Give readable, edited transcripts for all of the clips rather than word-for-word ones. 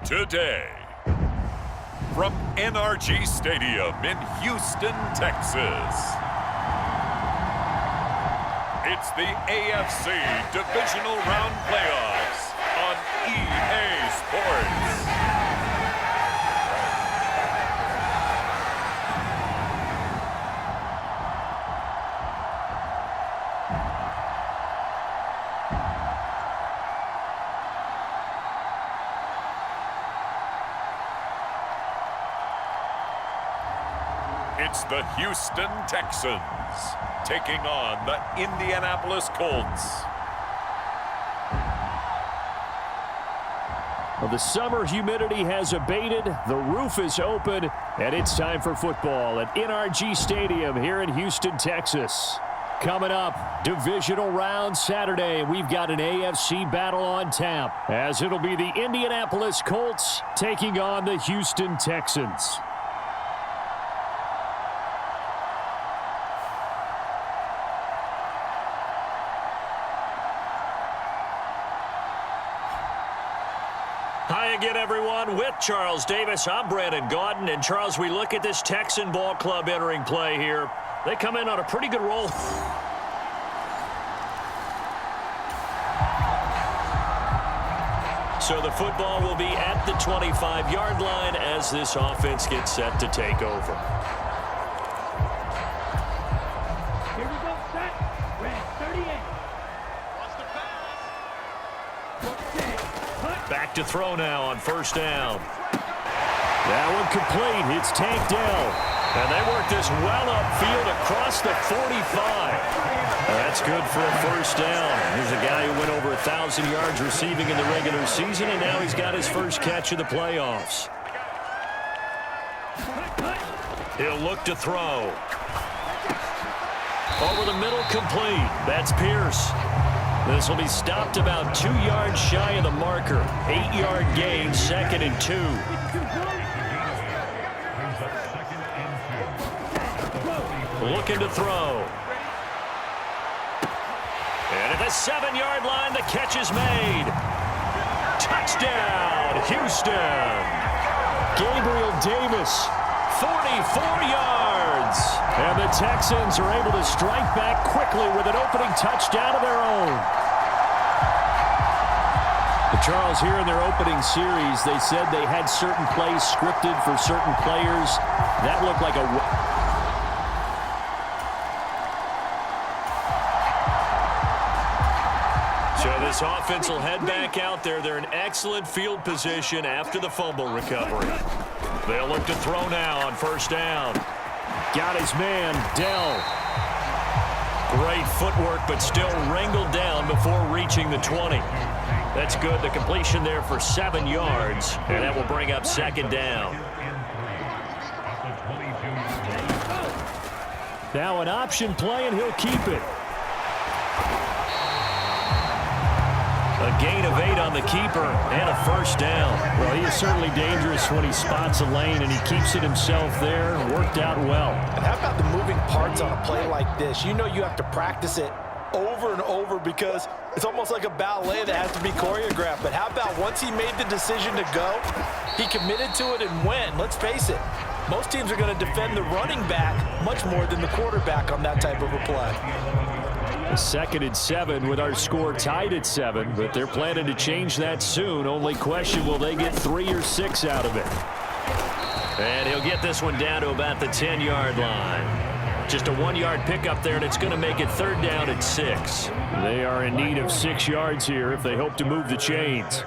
Today, from NRG Stadium in Houston, Texas, it's the AFC Divisional Round Playoffs on EA Sports. It's the Houston Texans taking on the Indianapolis Colts. Well, the summer humidity has abated, the roof is open, and it's time for football at NRG Stadium here in Houston, Texas. Coming up, Divisional Round Saturday, we've got an AFC battle on tap, as it'll be the Indianapolis Colts taking on the Houston Texans. Hi again, everyone. With Charles Davis, I'm Brandon Gaudin. And, Charles, we look at this Texan ball club entering play here. They come in on a pretty good roll. So the football will be at the 25-yard line as this offense gets set to take over. Here we go, set. Red 38. Back to throw now on first down. That one complete. It's tanked down. And they work this well upfield across the 45. That's good for a first down. Here's a guy who went over 1,000 yards receiving in the regular season, and now he's got his first catch of the playoffs. He'll look to throw. Over the middle, complete. That's Pierce. This will be stopped about 2 yards shy of the marker. 8-yard gain, 2nd and 2. Looking to throw. And at the 7-yard line, the catch is made. Touchdown, Houston. Gabriel Davis, 44 yards. And the Texans are able to strike back quickly with an opening touchdown of their own. Charles, here in their opening series, they said they had certain plays scripted for certain players. That looked like a... So this offense will head back out there. They're in excellent field position after the fumble recovery. They'll look to throw now on first down. Got his man, Dell. Great footwork, but still wrangled down before reaching the 20. That's good. The completion there for 7 yards, and that will bring up 2nd down. Now an option play, and he'll keep it. A gain of 8 on the keeper and a first down. Well, he is certainly dangerous when he spots a lane, and he keeps it himself there. Worked out well. And how about the moving parts on a play like this? You know you have to practice it over and over because it's almost like a ballet that has to be choreographed. But how about once he made the decision to go, he committed to it and went. Let's face it, most teams are going to defend the running back much more than the quarterback on that type of a play. 2nd and 7 with our score tied at 7, but they're planning to change that soon. Only question, will they get 3 or 6 out of it? And he'll get this one down to about the 10-yard line. Just a 1-yard pickup there, and it's going to make it 3rd down and 6. They are in need of 6 yards here if they hope to move the chains.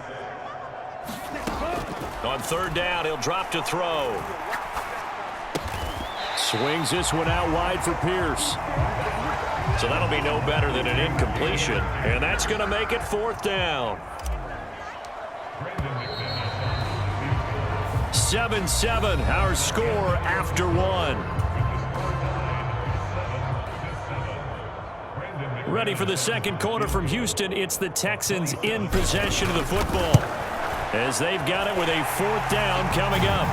On 3rd down, he'll drop to throw. Swings this one out wide for Pierce. So that'll be no better than an incompletion, and that's going to make it 4th down. 7-7, our score after 1. Ready for the second quarter from Houston. It's the Texans in possession of the football, as they've got it with a 4th down coming up.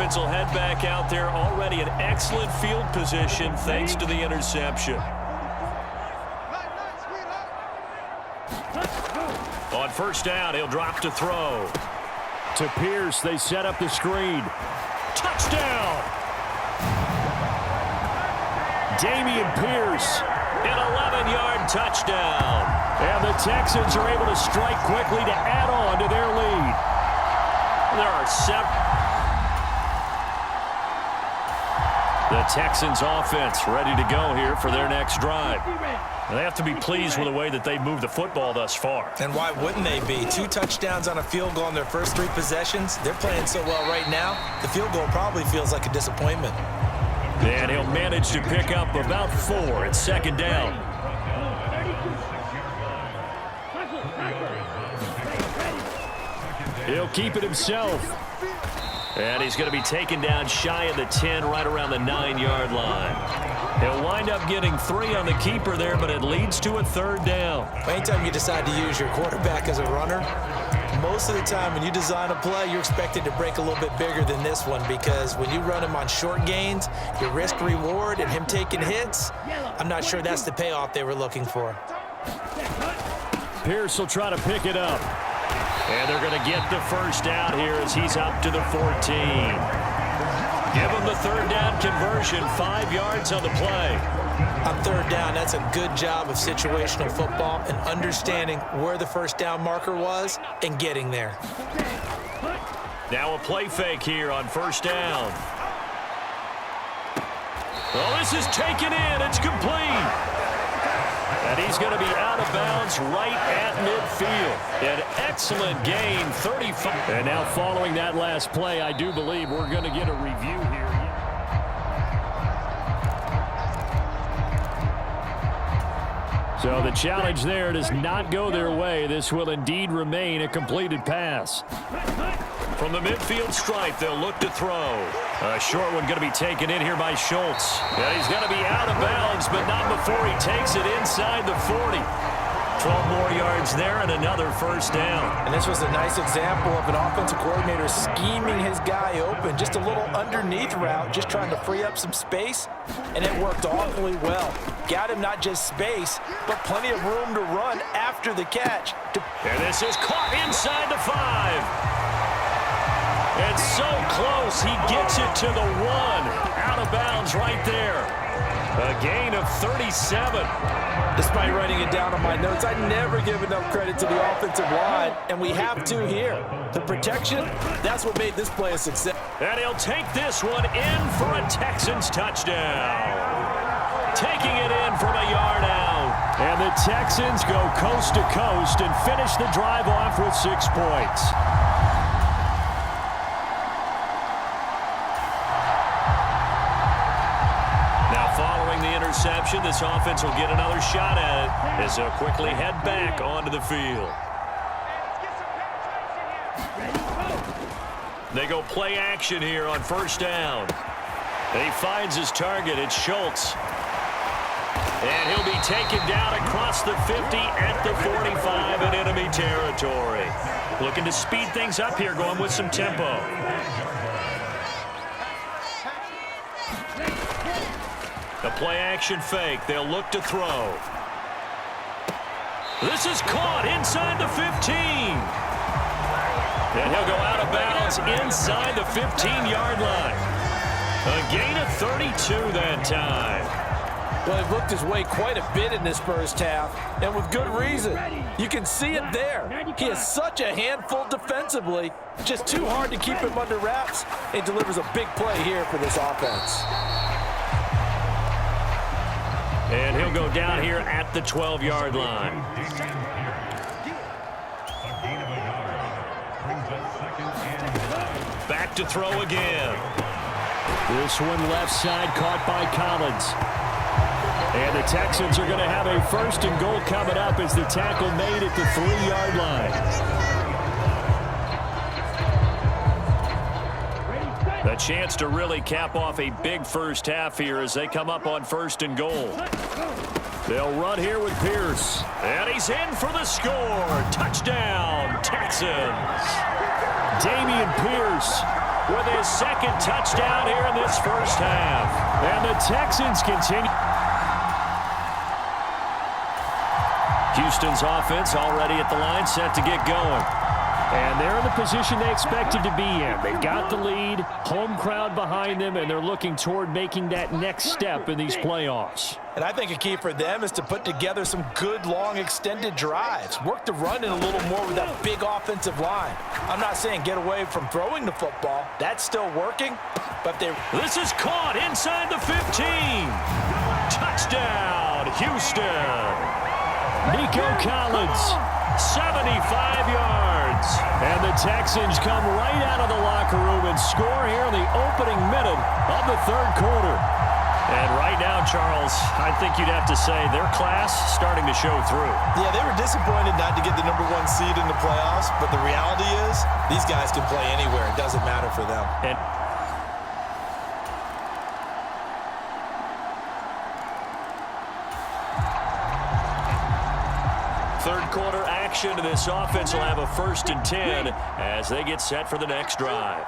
offense will head back out there. Already an excellent field position thanks to the interception. On first down, he'll drop to throw. To Pierce, they set up the screen. Touchdown! Dameon Pierce. An 11-yard touchdown. And the Texans are able to strike quickly to add on to their lead. There are seven. The Texans offense ready to go here for their next drive. They have to be pleased with the way that they've moved the football thus far. And why wouldn't they be? 2 touchdowns on a field goal in their first 3 possessions. They're playing so well right now, the field goal probably feels like a disappointment. And he'll manage to pick up about 4 at second down. He'll keep it himself. And he's going to be taken down shy of the 10, right around the 9-yard line. He'll wind up getting 3 on the keeper there, but it leads to a third down. Anytime you decide to use your quarterback as a runner, most of the time when you design a play, you're expected to break a little bit bigger than this one, because when you run him on short gains, your risk-reward and him taking hits, I'm not sure that's the payoff they were looking for. Pierce will try to pick it up. And they're going to get the first down here as he's up to the 14. Give him the third down conversion, 5 yards on the play. On third down, that's a good job of situational football and understanding where the first down marker was and getting there. Now a play fake here on first down. Well, this is taken in. It's complete. And he's going to be out of bounds right at midfield. An excellent gain, 35. And now following that last play, I do believe we're going to get a review here. So the challenge there does not go their way. This will indeed remain a completed pass. From the midfield stripe, they'll look to throw. A short one going to be taken in here by Schultz. And he's going to be out of bounds, but not before he takes it inside the 40. 12 more yards there and another first down. And this was a nice example of an offensive coordinator scheming his guy open. Just a little underneath route, just trying to free up some space, and it worked awfully well. Got him not just space, but plenty of room to run after the catch. And this is caught inside the 5. And so close, he gets it to the 1. Out of bounds right there. A gain of 37. Despite writing it down on my notes, I never give enough credit to the offensive line, and we have to here. The protection, that's what made this play a success. And he'll take this one in for a Texans touchdown. Taking it in from a yard out. And the Texans go coast to coast and finish the drive off with 6 points. Interception. This offense will get another shot at it as they'll quickly head back onto the field. They go play action here on first down. And he finds his target. It's Schultz. And he'll be taken down across the 50 at the 45 in enemy territory. Looking to speed things up here, going with some tempo. The play-action fake. They'll look to throw. This is caught inside the 15. And he'll go out of bounds inside the 15-yard line. A gain of 32 that time. Well, he looked his way quite a bit in this first half, and with good reason. You can see it there. He is such a handful defensively. Just too hard to keep him under wraps. He delivers a big play here for this offense. And he'll go down here at the 12-yard line. Back to throw again. This one left side caught by Collins. And the Texans are going to have a first and goal coming up as the tackle made at the 3-yard line. A chance to really cap off a big first half here as they come up on first and goal. They'll run here with Pierce. And he's in for the score. Touchdown, Texans. Dameon Pierce with his second touchdown here in this first half. And the Texans continue. Houston's offense already at the line, set to get going. And they're in the position they expected to be in. They've got the lead, home crowd behind them, and they're looking toward making that next step in these playoffs. And I think a key for them is to put together some good, long, extended drives. Work the run in a little more with that big offensive line. I'm not saying get away from throwing the football. That's still working, but they... This is caught inside the 15. Touchdown, Houston. Nico Collins, 75 yards. and the Texans come right out of the locker room and score here in the opening minute of the third quarter. And right now, Charles, I think you'd have to say their class starting to show through. Yeah, they were disappointed not to get the #1 seed in the playoffs, but the reality is these guys can play anywhere. It doesn't matter for them. And third quarter action, and this offense will have a 1st and 10 as they get set for the next drive.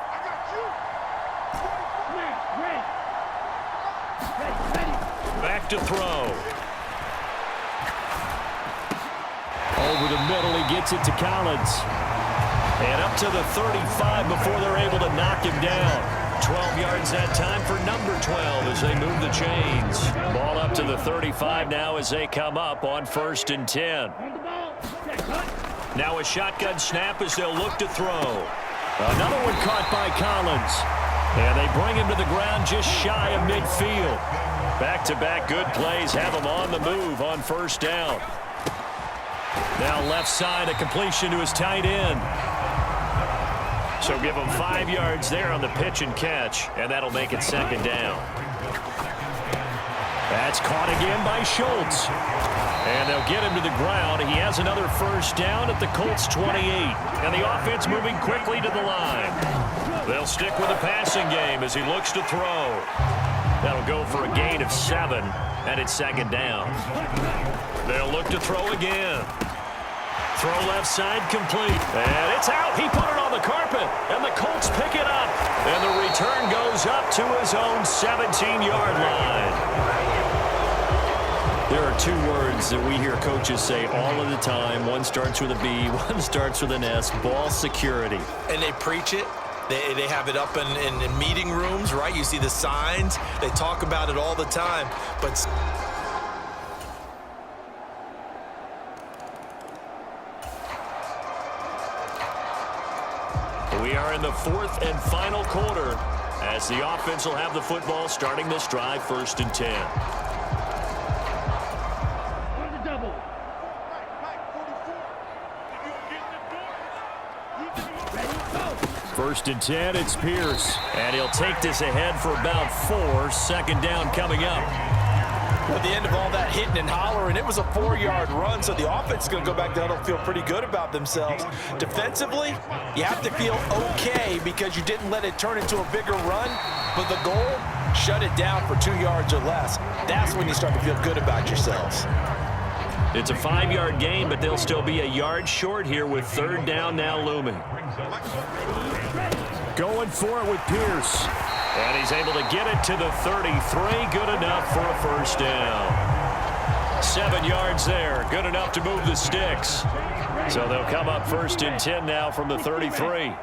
Back to throw. Over the middle, he gets it to Collins. And up to the 35 before they're able to knock him down. 12 yards that time for number 12 as they move the chains. Ball up to the 35 now as they come up on 1st and 10. Now a shotgun snap as they'll look to throw. Another one caught by Collins. And they bring him to the ground just shy of midfield. Back-to-back good plays have him on the move on 1st down. Now left side, a completion to his tight end. So give him 5 yards there on the pitch and catch, and that'll make it 2nd down. That's caught again by Schultz. And they'll get him to the ground. He has another 1st down at the Colts 28. And the offense moving quickly to the line. They'll stick with the passing game as he looks to throw. That'll go for a gain of 7, and it's 2nd down. They'll look to throw again. Throw left side complete. And it's out. He put it on the carpet. And the Colts pick it up. And the return goes up to his own 17-yard line. There are 2 words that we hear coaches say all of the time. One starts with a B, one starts with an S. Ball security. And they preach it. They have it up in meeting rooms, right? You see the signs. They talk about it all the time. But we are in the 4th and final quarter as the offense will have the football starting this drive 1st and 10. First and 10, it's Pierce. And he'll take this ahead for about 4. 2nd down coming up. at the end of all that hitting and hollering, it was a 4-yard run, so the offense is going to go back down and feel pretty good about themselves. Defensively, you have to feel okay because you didn't let it turn into a bigger run, but the goal, shut it down for 2 yards or less. That's when you start to feel good about yourselves. It's a 5-yard gain, but they'll still be a yard short here with 3rd down now looming. Going for it with Pierce. And he's able to get it to the 33. Good enough for a 1st down. 7 yards there. Good enough to move the sticks. So they'll come up 1st and 10 now from the 33.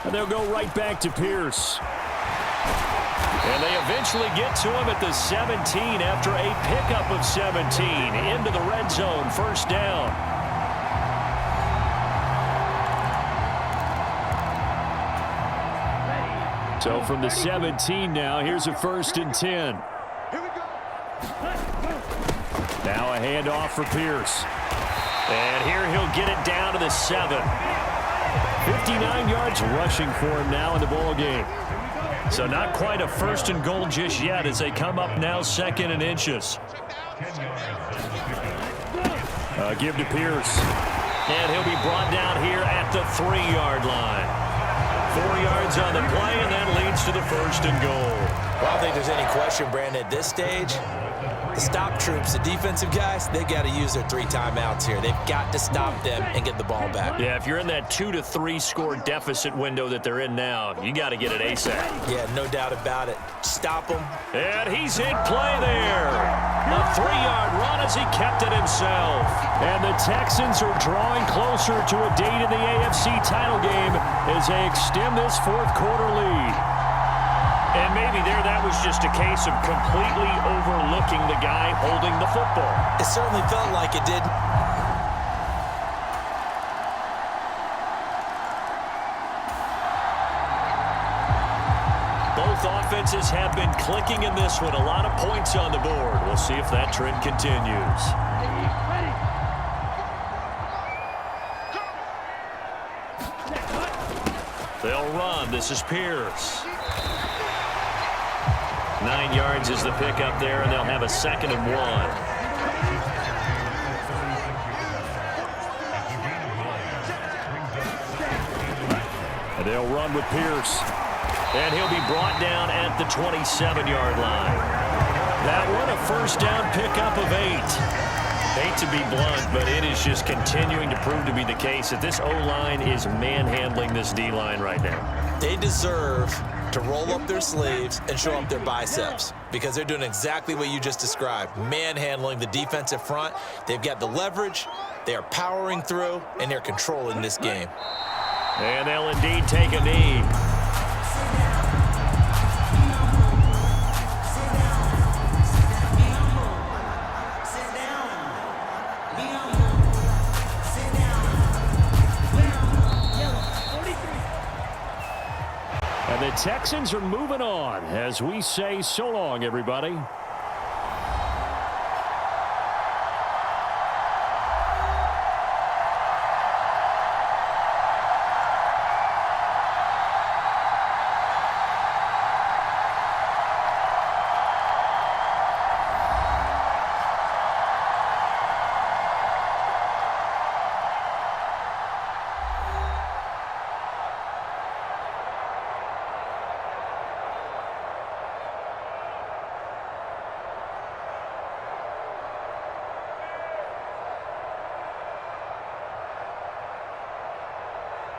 And they'll go right back to Pierce. And they eventually get to him at the 17 after a pickup of 17 into the red zone. 1st down. So from the 17 now, here's a 1st and 10. Now a handoff for Pierce. And here he'll get it down to the 7. 59 yards rushing for him now in the ball game. So not quite a 1st and goal just yet as they come up now 2nd and inches. Give to Pierce. And he'll be brought down here at the 3-yard line. 4 yards on the play, and that leads to the 1st and goal. Well, I don't think there's any question, Brandon, at this stage, the stop troops, the defensive guys, they got to use their 3 timeouts here. They've got to stop them and get the ball back. Yeah, if you're in that 2 to 3 score deficit window that they're in now, you got to get it ASAP. Yeah, no doubt about it. Stop them. And he's in play there. A 3-yard run as he kept it himself. And the Texans are drawing closer to a date in the AFC title game as they extend this fourth quarter lead. And maybe that was just a case of completely overlooking the guy holding the football. It certainly felt like it did. Both offenses have been clicking in this one. A lot of points on the board. We'll see if that trend continues. They'll run. This is Pierce. 9 yards is the pickup there, and they'll have a 2nd and 1. And they'll run with Pierce. And he'll be brought down at the 27-yard line. That one, a first down pickup of 8. Hate to be blunt, but it is just continuing to prove to be the case that this O-line is manhandling this D-line right now. They deserve to roll up their sleeves and show up their biceps because they're doing exactly what you just described, manhandling the defensive front. They've got the leverage, they are powering through, and they're controlling this game. And they'll indeed take a knee. And the Texans are moving on as we say so long, everybody.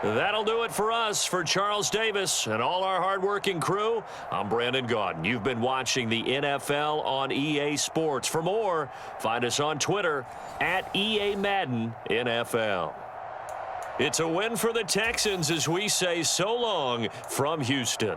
That'll do it for us. For Charles Davis and all our hardworking crew, I'm Brandon Gaudin. You've been watching the NFL on EA Sports. For more, find us on Twitter at EA Madden NFL. It's a win for the Texans as we say so long from Houston.